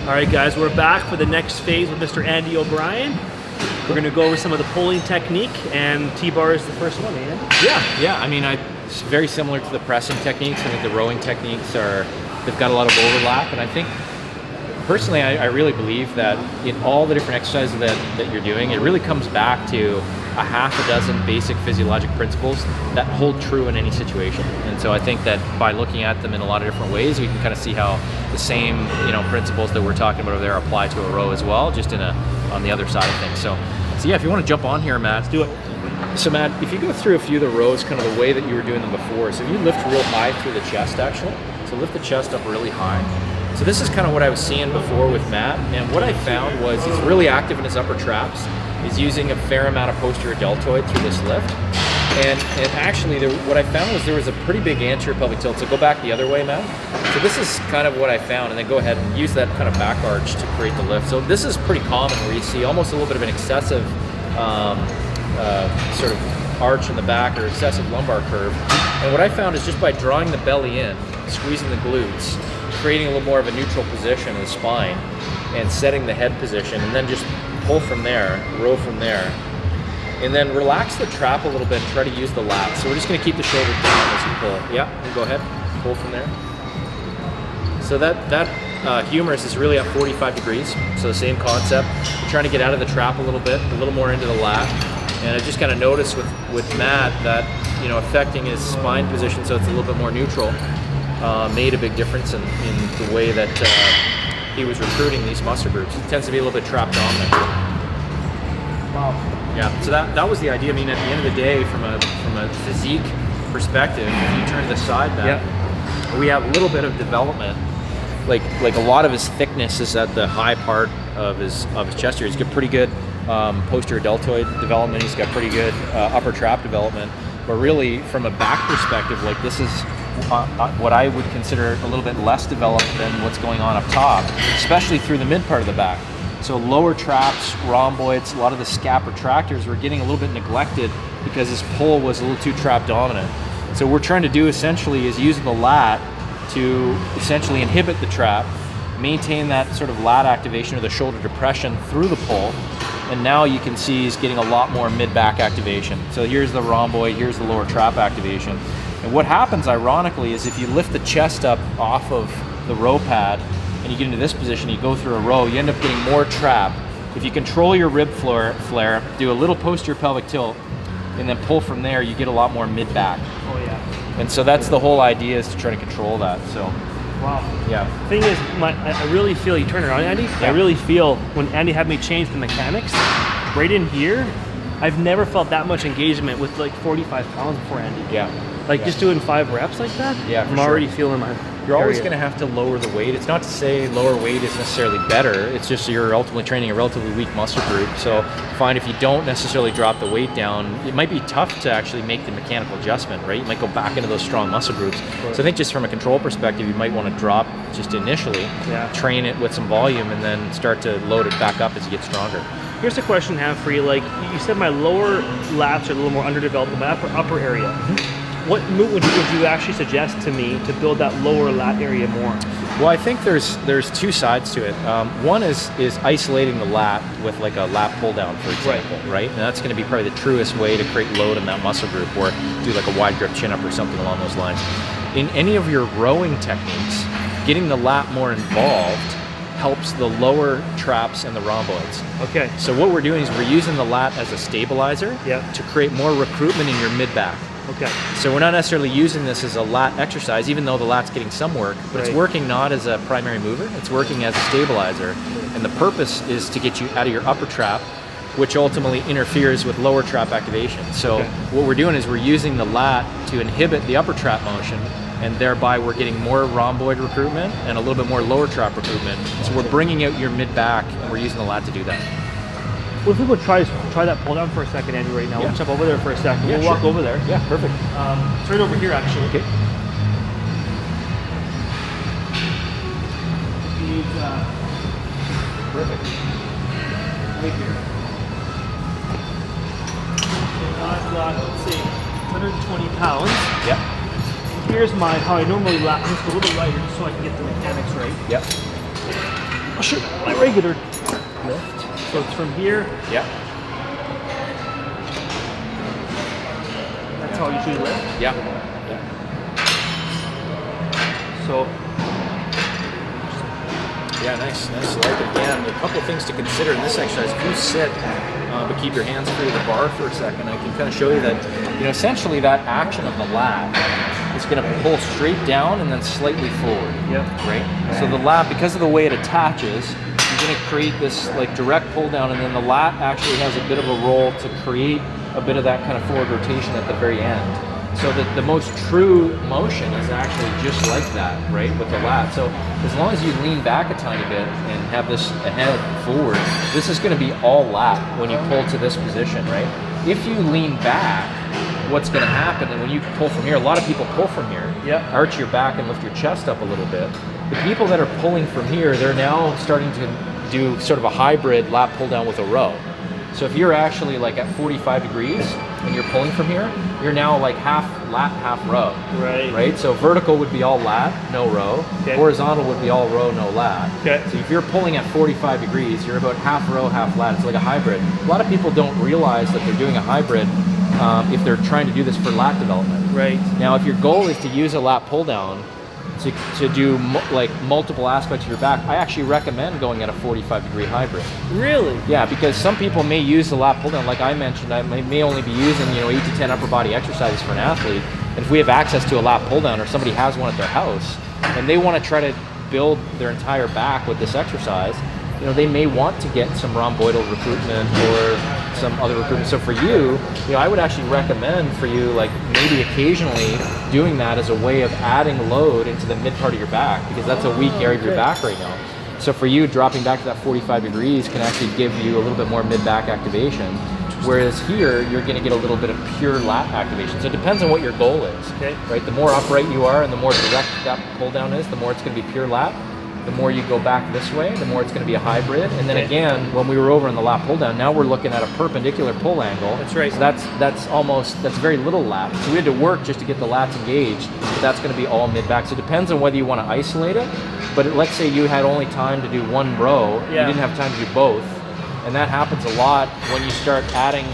All right, guys, we're back for the next phase with Mr. Andy O'Brien. We're going to go over some of the pulling technique, and T-bar is the first one, Andy? Yeah. I mean, it's very similar to the pressing techniques. I think the rowing techniques they've got a lot of overlap, and I think personally, I really believe that in all the different exercises that you're doing, it really comes back to a half a dozen basic physiologic principles that hold true in any situation. And so I think that by looking at them in a lot of different ways, we can kind of see how the same principles that we're talking about over there apply to a row as well, just on the other side of things. So yeah, if you want to jump on here, Matt, let's do it. So Matt, if you go through a few of the rows kind of the way that you were doing them before, so if you lift real high through the chest actually, so lift the chest up really high. So this is kind of what I was seeing before with Matt, and what I found was he's really active in his upper traps. He's using a fair amount of posterior deltoid through this lift. And actually, what I found was there was a pretty big anterior pelvic tilt. So go back the other way, Matt. So this is kind of what I found, and then go ahead and use that kind of back arch to create the lift. So this is pretty common where you see almost a little bit of an excessive sort of arch in the back or excessive lumbar curve. And what I found is just by drawing the belly in, squeezing the glutes, creating a little more of a neutral position in the spine, and setting the head position, and then just pull from there, row from there, and then relax the trap a little bit and try to use the lats. So we're just going to keep the shoulder down as you pull. Yeah, and go ahead, pull from there. So that humerus is really at 45 degrees, so the same concept. We're trying to get out of the trap a little bit, a little more into the lat. And I just kind of noticed with Matt that, affecting his spine position so it's a little bit more neutral, made a big difference in the way that he was recruiting these muscle groups. He tends to be a little bit trap dominant. Wow. Yeah, so that was the idea. I mean, at the end of the day, from a physique perspective, if you turn to the side back, we have a little bit of development. Like a lot of his thickness is at the high part of his chest here. He's got pretty good posterior deltoid development. He's got pretty good upper trap development. But really, from a back perspective, like this is what I would consider a little bit less developed than what's going on up top, especially through the mid part of the back. So lower traps, rhomboids, a lot of the scap retractors were getting a little bit neglected because his pull was a little too trap dominant. So what we're trying to do essentially is use the lat to essentially inhibit the trap, maintain that sort of lat activation or the shoulder depression through the pull, and now you can see he's getting a lot more mid-back activation. So here's the rhomboid, here's the lower trap activation. And what happens ironically is if you lift the chest up off of the row pad and you get into this position, you go through a row, you end up getting more trap. If you control your rib flare, do a little posterior pelvic tilt, and then pull from there, you get a lot more mid-back. Oh yeah. And so that's the whole idea, is to try to control that. So. Wow. Yeah. Thing is, I really feel, you turn it on, Andy, I really feel when Andy had me change the mechanics, right in here, I've never felt that much engagement with like 45 pounds before Andy. Yeah. Just doing 5 reps like that, I'm already feeling my You're always going to have to lower the weight. It's not to say lower weight is necessarily better. It's just you're ultimately training a relatively weak muscle group. So find if you don't necessarily drop the weight down, it might be tough to actually make the mechanical adjustment, right? You might go back into those strong muscle groups. So I think just from a control perspective, you might want to drop just initially, train it with some volume, and then start to load it back up as you get stronger. Here's a question I have for you. Like you said, my lower lats are a little more underdeveloped than my upper area. What move would you actually suggest to me to build that lower lat area more? Well, I think there's 2 sides to it. One is isolating the lat with like a lat pull down, for example, right? And that's going to be probably the truest way to create load in that muscle group, or do like a wide grip chin up or something along those lines. In any of your rowing techniques, getting the lat more involved helps the lower traps and the rhomboids. Okay. So what we're doing is we're using the lat as a stabilizer to create more recruitment in your mid-back. Okay. So we're not necessarily using this as a lat exercise, even though the lat's getting some work, but it's working not as a primary mover, it's working as a stabilizer. And the purpose is to get you out of your upper trap, which ultimately interferes with lower trap activation. So what we're doing is we're using the lat to inhibit the upper trap motion, and thereby we're getting more rhomboid recruitment and a little bit more lower trap recruitment. So we're bringing out your mid-back, and we're using the lat to do that. Well, if we would try that pull down for a second, Andy, right now. We'll jump over there for a second. We'll walk over there. Yeah, perfect. It's right over here, actually. Okay. Perfect. Right here. So I've got, let's see, 120 pounds. Yep. Here's how I normally lap, just a little bit lighter, just so I can get the mechanics right. Yep. show you my regular lift. So it's from here. Yeah. That's how you usually lift. Yeah. So. Yeah, nice. I like it. Again, a couple of things to consider in this exercise. If you sit, but keep your hands free of the bar for a second, I can kind of show you that, essentially that action of the lat is going to pull straight down and then slightly forward. Yep. Right? So the lat, because of the way it attaches, you're going to create this like direct pull down, and then the lat actually has a bit of a roll to create a bit of that kind of forward rotation at the very end. So that the most true motion is actually just like that, right, with the lat. So as long as you lean back a tiny bit and have this ahead forward, this is going to be all lat when you pull to this position, right? If you lean back, what's going to happen, and when you pull from here, a lot of people pull from here, arch your back and lift your chest up a little bit. The people that are pulling from here, they're now starting to do sort of a hybrid lat pull down with a row. So if you're actually like at 45 degrees and you're pulling from here, you're now like half lat, half row. Right? So vertical would be all lat, no row. Okay. Horizontal would be all row, no lat. Okay. So if you're pulling at 45 degrees, you're about half row, half lat. It's like a hybrid. A lot of people don't realize that they're doing a hybrid if they're trying to do this for lat development. Right. Now, if your goal is to use a lat pull down to do like multiple aspects of your back, I actually recommend going at a 45-degree hybrid. Really? Yeah, because some people may use the lat pull down, like I mentioned, I may only be using 8 to 10 upper body exercises for an athlete. And if we have access to a lat pull down, or somebody has one at their house, and they want to try to build their entire back with this exercise, they may want to get some rhomboidal recruitment or some other recruitment. So for you, I would actually recommend for you, like maybe occasionally doing that as a way of adding load into the mid part of your back, because that's a weak area of your back right now. So for you, dropping back to that 45 degrees can actually give you a little bit more mid-back activation. Whereas here, you're going to get a little bit of pure lat activation. So it depends on what your goal is. Okay. Right? The more upright you are and the more direct that pull down is, the more it's going to be pure lat. The more you go back this way, the more it's going to be a hybrid. And then again, when we were over in the lat pull down, now we're looking at a perpendicular pull angle. That's right. So that's very little lat. So we had to work just to get the lats engaged, but that's going to be all mid-back. So it depends on whether you want to isolate it. But let's say you had only time to do one row, you didn't have time to do both. And that happens a lot when you start adding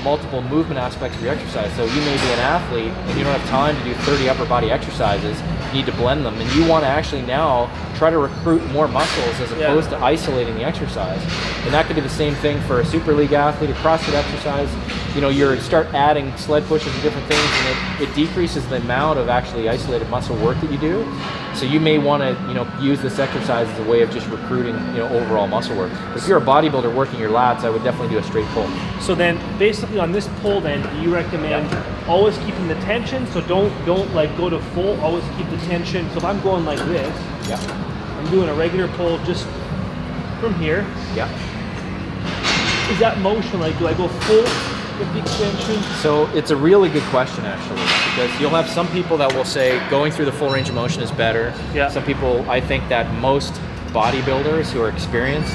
multiple movement aspects of your exercise. So you may be an athlete and you don't have time to do 30 upper body exercises. You need to blend them, and you want to actually now try to recruit more muscles as opposed to isolating the exercise. And that could be the same thing for a super league athlete, a CrossFit exercise. You start adding sled pushes and different things, and it decreases the amount of actually isolated muscle work that you do. So you may want to use this exercise as a way of just recruiting overall muscle work. If you're a bodybuilder working your lats, I would definitely do a straight pull. So then basically on this pull, then you recommend always keeping the tension. So don't like go to full, always keep the tension. So if I'm going like this, I'm doing a regular pull just from here. Is that motion, like do I go full with the extension? So it's a really good question actually, because you'll have some people that will say going through the full range of motion is better. Some people, I think that most bodybuilders who are experienced,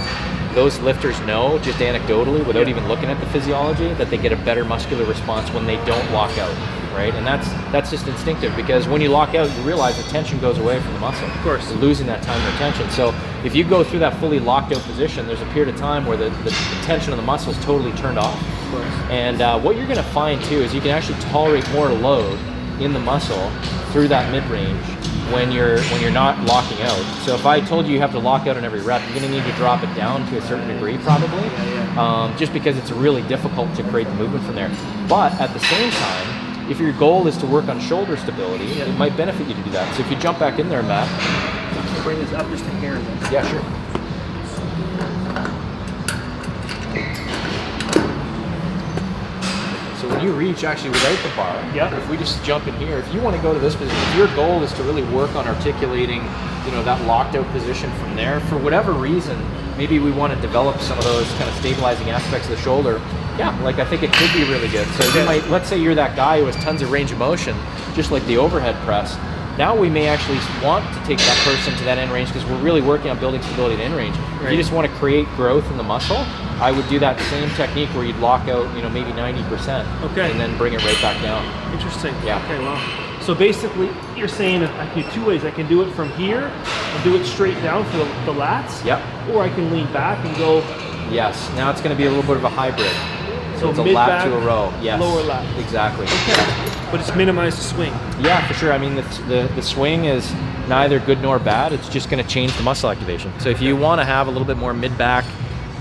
those lifters know just anecdotally, without even looking at the physiology, that they get a better muscular response when they don't lock out, right? And that's just instinctive, because when you lock out, you realize the tension goes away from the muscle. Of course. You're losing that time retention. So if you go through that fully locked out position, there's a period of time where the tension of the muscle is totally turned off. Of course. And what you're going to find too is you can actually tolerate more load in the muscle through that mid-range when you're not locking out. So if I told you have to lock out in every rep, you're going to need to drop it down to a certain degree probably, just because it's really difficult to create the movement from there. But at the same time, if your goal is to work on shoulder stability, it might benefit you to do that. So if you jump back in there, Matt. Bring this up just a hair then. Yeah, sure. So when you reach actually without the bar, if we just jump in here, if you want to go to this position, if your goal is to really work on articulating, that locked out position from there, for whatever reason, maybe we want to develop some of those kind of stabilizing aspects of the shoulder. I think it could be really good. So you might, let's say you're that guy who has tons of range of motion, just like the overhead press. Now we may actually want to take that person to that end range, because we're really working on building stability at end range. If you just want to create growth in the muscle, I would do that same technique where you'd lock out, maybe 90%, and then bring it right back down. Interesting. Yeah. Okay, wow. So basically, you're saying I can do 2 ways. I can do it from here and do it straight down for the lats. Yep. Or I can lean back and go. Yes. Now it's going to be a little bit of a hybrid. So it's a lat to a row. Yes. Lower lat. Exactly. Okay. But it's minimized the swing. Yeah, for sure. I mean, the swing is neither good nor bad. It's just going to change the muscle activation. So if you want to have a little bit more mid-back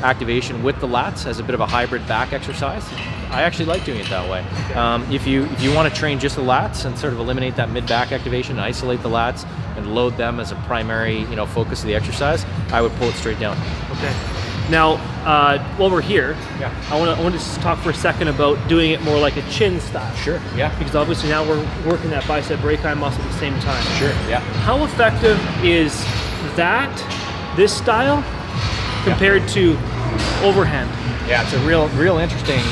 activation with the lats as a bit of a hybrid back exercise, I actually like doing it that way. Okay. If you want to train just the lats and sort of eliminate that mid-back activation, isolate the lats and load them as a primary, focus of the exercise, I would pull it straight down. Okay. Now, while we're here, I want to just talk for a second about doing it more like a chin style. Sure. Yeah. Because obviously now we're working that bicep brachii muscle at the same time. Sure. Yeah. How effective is this style compared to overhand? Yeah, it's a real interesting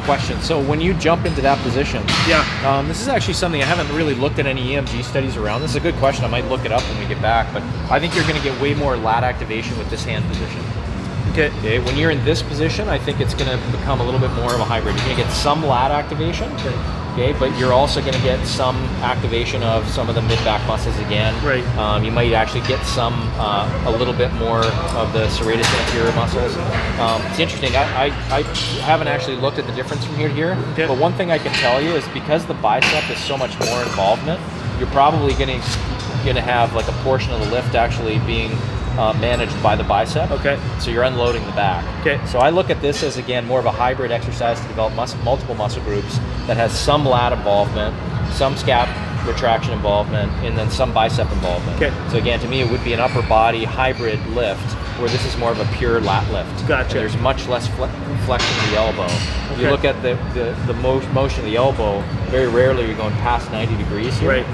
question. So when you jump into that position, this is actually something I haven't really looked at any EMG studies around. This is a good question. I might look it up when we get back, but I think you're going to get way more lat activation with this hand position. Okay. When you're in this position, I think it's going to become a little bit more of a hybrid. You're going to get some lat activation, okay, but you're also going to get some activation of some of the mid-back muscles again. Right. You might actually get some, a little bit more of the serratus anterior muscles. It's interesting. I haven't actually looked at the difference from here to here, but one thing I can tell you is because the bicep is so much more involvement, you're probably going to have like a portion of the lift actually being managed by the bicep. Okay. So you're unloading the back. Okay. So I look at this as, again, more of a hybrid exercise to develop multiple muscle groups that has some lat involvement, some scap retraction involvement, and then some bicep involvement. Okay. So again, to me, it would be an upper body hybrid lift where this is more of a pure lat lift. Gotcha. There's much less flexion of the elbow. Okay. If you look at the motion of the elbow, very rarely you're going past 90 degrees here. Right.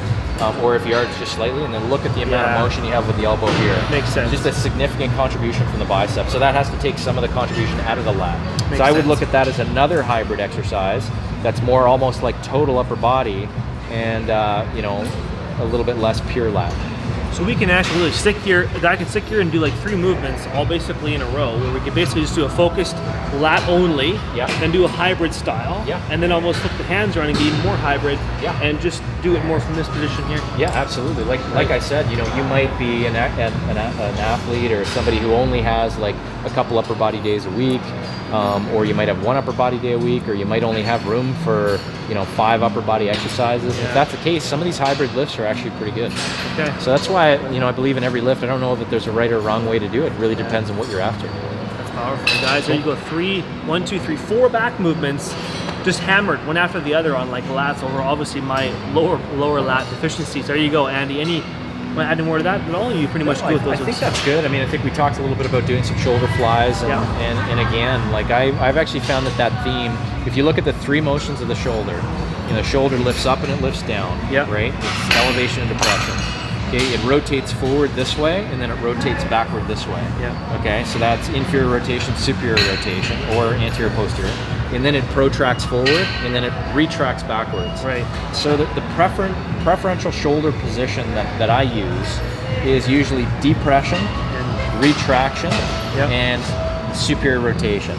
Or if you are just slightly, and then look at the amount of motion you have with the elbow here. Makes sense. Just a significant contribution from the bicep. So that has to take some of the contribution out of the lat. Makes so I would look at that as another hybrid exercise that's more almost like total upper body and, a little bit less pure lat. So we can actually really stick here, I can stick here and do like 3 movements all basically in a row where we can basically just do a focused lat only, then do a hybrid style, and then almost flip the hands around and be even more hybrid, and just do it more from this position here. Yeah, absolutely. Like I said, you might be an athlete or somebody who only has like a couple upper body days a week, or you might have 1 upper body day a week, or you might only have room for 5 upper body exercises. If that's the case, some of these hybrid lifts are actually pretty good. Okay. So that's why I believe in every lift. I don't know that there's a right or wrong way to do it. It really depends on what you're after. That's powerful, guys. There you go. 1, 2, 3, 4 back movements, just hammered one after the other on like lats over obviously my lower lat deficiencies. There you go, Andy. Want to add any more to that at all? You pretty much do with those. I think that's good. I mean, I think we talked a little bit about doing some shoulder flies, and again, like I've actually found that theme. If you look at the 3 motions of the shoulder, the shoulder lifts up and it lifts down. Right. It's elevation and depression. Okay. It rotates forward this way, and then it rotates backward this way. Okay. So that's inferior rotation, superior rotation, or anterior posterior. And then it protracts forward, and then it retracts backwards. Right. So the preferential shoulder position that I use is usually depression, and retraction, and superior rotation.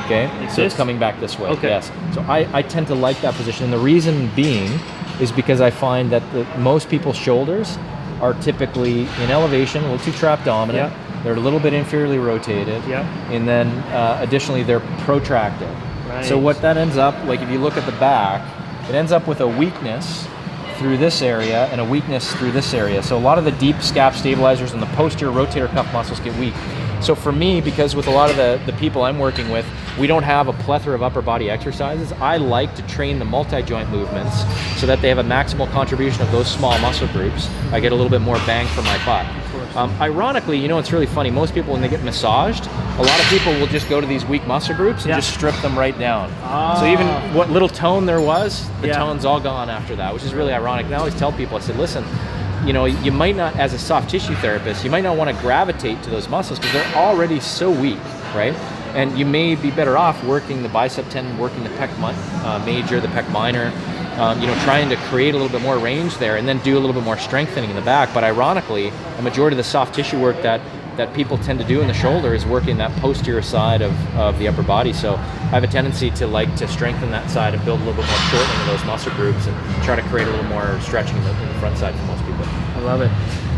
Okay. So it's coming back this way. Okay. Yes. So I tend to like that position, and the reason being is because I find that most people's shoulders are typically in elevation, a little too trap dominant. They're a little bit inferiorly rotated, and then additionally they're protracted. Right. So what that ends up, like if you look at the back, it ends up with a weakness through this area and a weakness through this area. So a lot of the deep scap stabilizers and the posterior rotator cuff muscles get weak. So for me, because with a lot of the people I'm working with, we don't have a plethora of upper body exercises, I like to train the multi-joint movements so that they have a maximal contribution of those small muscle groups. I get a little bit more bang for my buck. Ironically, it's really funny. Most people, when they get massaged, a lot of people will just go to these weak muscle groups and just strip them right down. So even what little tone there was, the tone's all gone after that, which is really ironic. And I always tell people, I said, listen, you might not, as a soft tissue therapist, you might not want to gravitate to those muscles because they're already so weak, right? And you may be better off working the bicep tendon, working the pec major, the pec minor, trying to create a little bit more range there and then do a little bit more strengthening in the back. But ironically, a majority of the soft tissue work that that people tend to do in the shoulder is working that posterior side of the upper body. So I have a tendency to like to strengthen that side and build a little bit more shortening of those muscle groups and try to create a little more stretching in the front side for most people. I love it.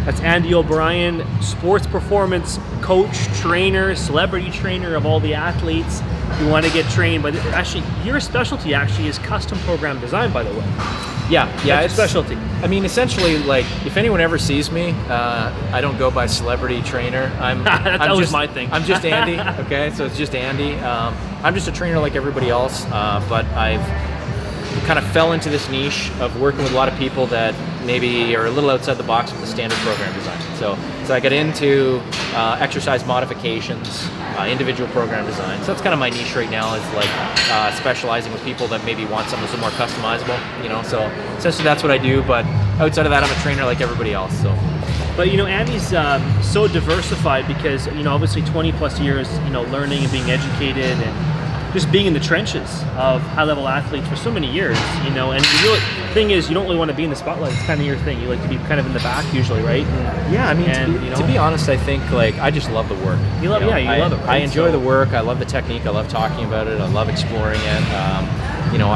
That's Andy O'Brien, sports performance coach, trainer, celebrity trainer of all the athletes who want to get trained. But actually, your specialty actually is custom program design, by the way. Yeah, That's your specialty. I mean, essentially, like, if anyone ever sees me, I don't go by celebrity trainer. That's always my thing. I'm just Andy, okay? So it's just Andy. I'm just a trainer like everybody else, but I've kind of fell into this niche of working with a lot of people that maybe are a little outside the box with the standard program design. So I get into exercise modifications, individual program design. So that's kind of my niche right now, is like specializing with people that maybe want something that's a little more customizable, you know. So essentially that's what I do, but outside of that, I'm a trainer like everybody else. So. But, you know, Andy's so diversified because, you know, obviously 20 plus years, you know, learning and being educated and just being in the trenches of high-level athletes for so many years, you know. And the real thing is, you don't really want to be in the spotlight. It's kind of your thing. You like to be kind of in the back usually, right? Yeah, I mean, and, to be honest, I think, like, I just love the work. You love, you love it. Right? I enjoy the work. I love the technique. I love talking about it. I love exploring it. You know,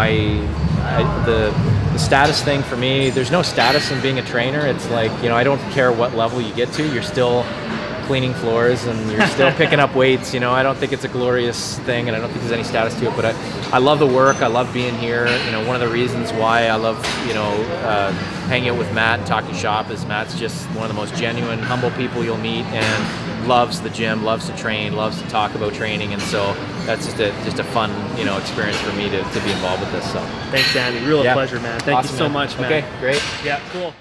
the status thing for me, there's no status in being a trainer. It's like, you know, I don't care what level you get to. You're still cleaning floors and you're still picking up weights. You know, I don't think it's a glorious thing, and I don't think there's any status to it, but I love the work. I love being here. You know, one of the reasons why I love, you know, hanging out with Matt and talking shop is Matt's just one of the most genuine, humble people you'll meet, and loves the gym, loves to train, loves to talk about training, and so that's just a fun, you know, experience for me to be involved with this. So thanks, Andy. Real pleasure, man. Thank you so much, man. Okay, great. Yeah, cool.